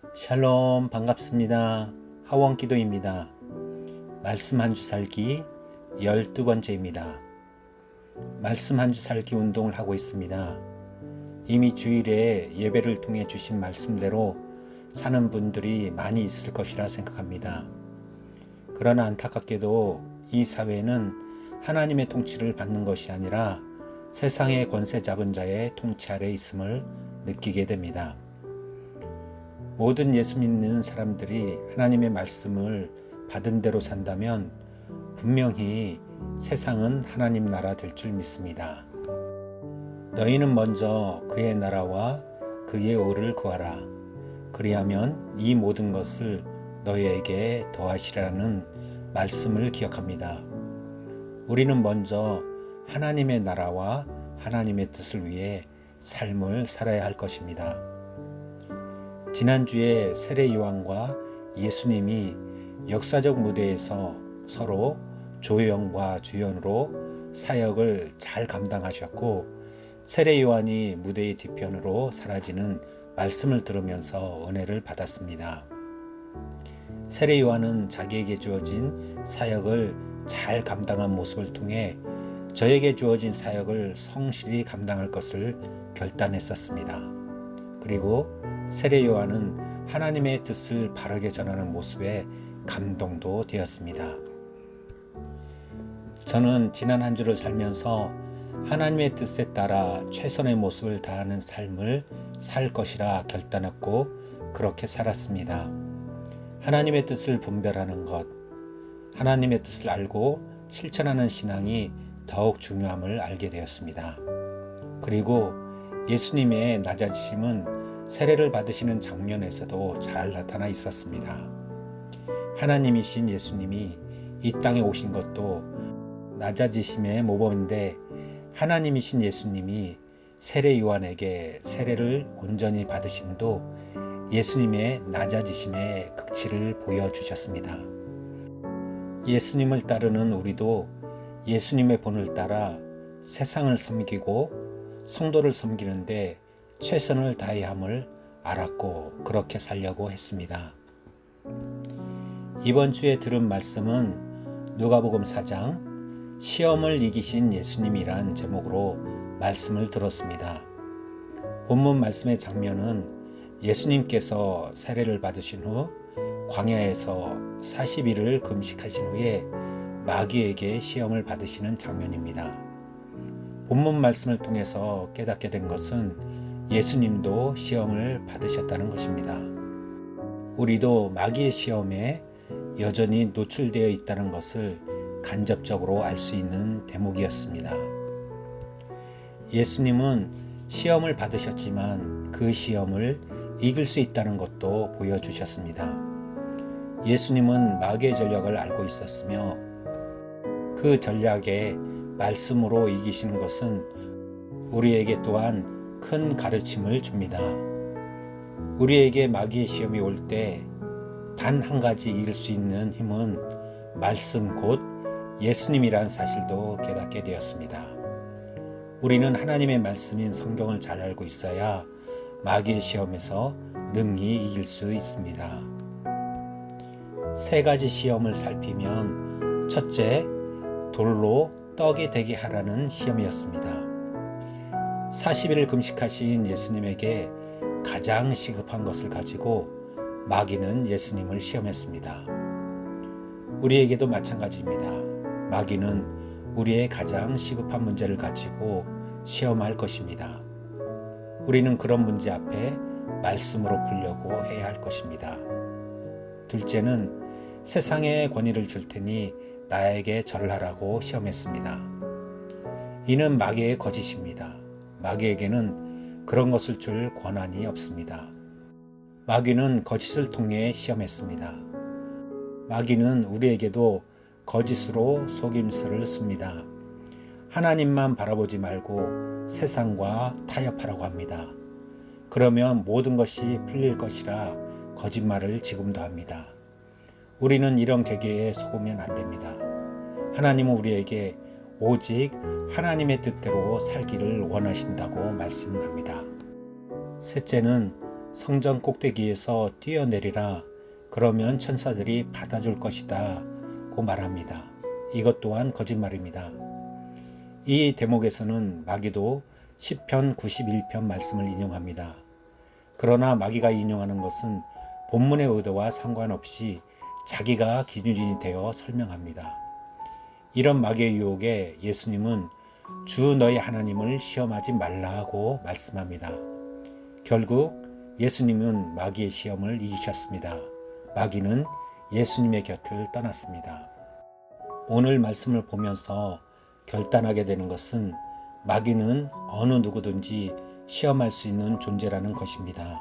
샬롬 반갑습니다. 하원기도입니다. 말씀 한 주 살기 12번째입니다. 말씀 한 주 살기 운동을 하고 있습니다. 이미 주일에 예배를 통해 주신 말씀대로 사는 분들이 많이 있을 것이라 생각합니다. 그러나 안타깝게도 이 사회는 하나님의 통치를 받는 것이 아니라 세상의 권세 잡은 자의 통치 아래 있음을 느끼게 됩니다. 모든 예수 믿는 사람들이 하나님의 말씀을 받은 대로 산다면 분명히 세상은 하나님 나라 될 줄 믿습니다. 너희는 먼저 그의 나라와 그의 의를 구하라. 그리하면 이 모든 것을 너희에게 더하시라는 말씀을 기억합니다. 우리는 먼저 하나님의 나라와 하나님의 뜻을 위해 삶을 살아야 할 것입니다. 지난주에 세례 요한과 예수님이 역사적 무대에서 서로 조연과 주연으로 사역을 잘 감당하셨고, 세례 요한이 무대의 뒤편으로 사라지는 말씀을 들으면서 은혜를 받았습니다. 세례 요한은 자기에게 주어진 사역을 잘 감당한 모습을 통해 저에게 주어진 사역을 성실히 감당할 것을 결단했었습니다. 그리고 세례 요한은 하나님의 뜻을 바르게 전하는 모습에 감동도 되었습니다. 저는 지난 한 주를 살면서 하나님의 뜻에 따라 최선의 모습을 다하는 삶을 살 것이라 결단했고 그렇게 살았습니다. 하나님의 뜻을 분별하는 것, 하나님의 뜻을 알고 실천하는 신앙이 더욱 중요함을 알게 되었습니다. 그리고 예수님의 낮아지심은 세례를 받으시는 장면에서도 잘 나타나 있었습니다. 하나님이신 예수님이 이 땅에 오신 것도 낮아지심의 모범인데, 하나님이신 예수님이 세례 요한에게 세례를 온전히 받으심도 예수님의 낮아지심의 극치를 보여주셨습니다. 예수님을 따르는 우리도 예수님의 본을 따라 세상을 섬기고 성도를 섬기는데 최선을 다해야 함을 알았고 그렇게 살려고 했습니다. 이번 주에 들은 말씀은 누가복음 4장 시험을 이기신 예수님이란 제목으로 말씀을 들었습니다. 본문 말씀의 장면은 예수님께서 세례를 받으신 후 광야에서 40일을 금식하신 후에 마귀에게 시험을 받으시는 장면입니다. 본문 말씀을 통해서 깨닫게 된 것은 예수님도 시험을 받으셨다는 것입니다. 우리도 마귀의 시험에 여전히 노출되어 있다는 것을 간접적으로 알 수 있는 대목이었습니다. 예수님은 시험을 받으셨지만 그 시험을 이길 수 있다는 것도 보여주셨습니다. 예수님은 마귀의 전략을 알고 있었으며 그 전략에 말씀으로 이기시는 것은 우리에게 또한 큰 가르침을 줍니다. 우리에게 마귀의 시험이 올 때 단 한 가지 이길 수 있는 힘은 말씀 곧 예수님이란 사실도 깨닫게 되었습니다. 우리는 하나님의 말씀인 성경을 잘 알고 있어야 마귀의 시험에서 능히 이길 수 있습니다. 세 가지 시험을 살피면 첫째, 돌로 떡이 되게 하라는 시험이었습니다. 40일을 금식하신 예수님에게 가장 시급한 것을 가지고 마귀는 예수님을 시험했습니다. 우리에게도 마찬가지입니다. 마귀는 우리의 가장 시급한 문제를 가지고 시험할 것입니다. 우리는 그런 문제 앞에 말씀으로 풀려고 해야 할 것입니다. 둘째는 세상에 권위를 줄 테니 나에게 절하라고 시험했습니다. 이는 마귀의 거짓입니다. 마귀에게는 그런 것을 줄 권한이 없습니다. 마귀는 거짓을 통해 시험했습니다. 마귀는 우리에게도 거짓으로 속임수를 씁니다. 하나님만 바라보지 말고 세상과 타협하라고 합니다. 그러면 모든 것이 풀릴 것이라 거짓말을 지금도 합니다. 우리는 이런 계계에 속으면 안 됩니다. 하나님은 우리에게 오직 하나님의 뜻대로 살기를 원하신다고 말씀합니다. 셋째는 성전 꼭대기에서 뛰어내리라. 그러면 천사들이 받아줄 것이다. 고 말합니다. 이것 또한 거짓말입니다. 이 대목에서는 마귀도 시편 91편 말씀을 인용합니다. 그러나 마귀가 인용하는 것은 본문의 의도와 상관없이 자기가 기준이 되어 설명합니다. 이런 마귀의 유혹에 예수님은 주 너희 하나님을 시험하지 말라고 말씀합니다. 결국 예수님은 마귀의 시험을 이기셨습니다. 마귀는 예수님의 곁을 떠났습니다. 오늘 말씀을 보면서 결단하게 되는 것은 마귀는 어느 누구든지 시험할 수 있는 존재라는 것입니다.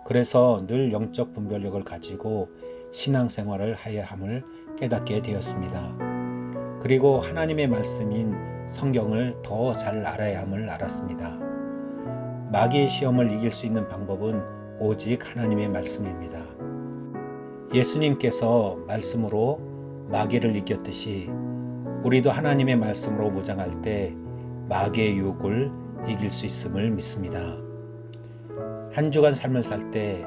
그래서 늘 영적 분별력을 가지고 신앙생활을 해야 함을 깨닫게 되었습니다. 그리고 하나님의 말씀인 성경을 더 잘 알아야 함을 알았습니다. 마귀의 시험을 이길 수 있는 방법은 오직 하나님의 말씀입니다. 예수님께서 말씀으로 마귀를 이겼듯이 우리도 하나님의 말씀으로 무장할 때 마귀의 유혹을 이길 수 있음을 믿습니다. 한 주간 삶을 살 때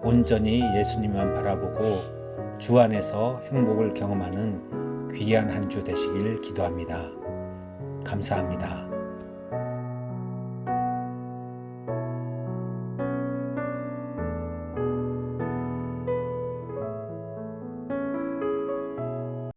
온전히 예수님만 바라보고 주 안에서 행복을 경험하는 귀한 한 주 되시길 기도합니다. 감사합니다.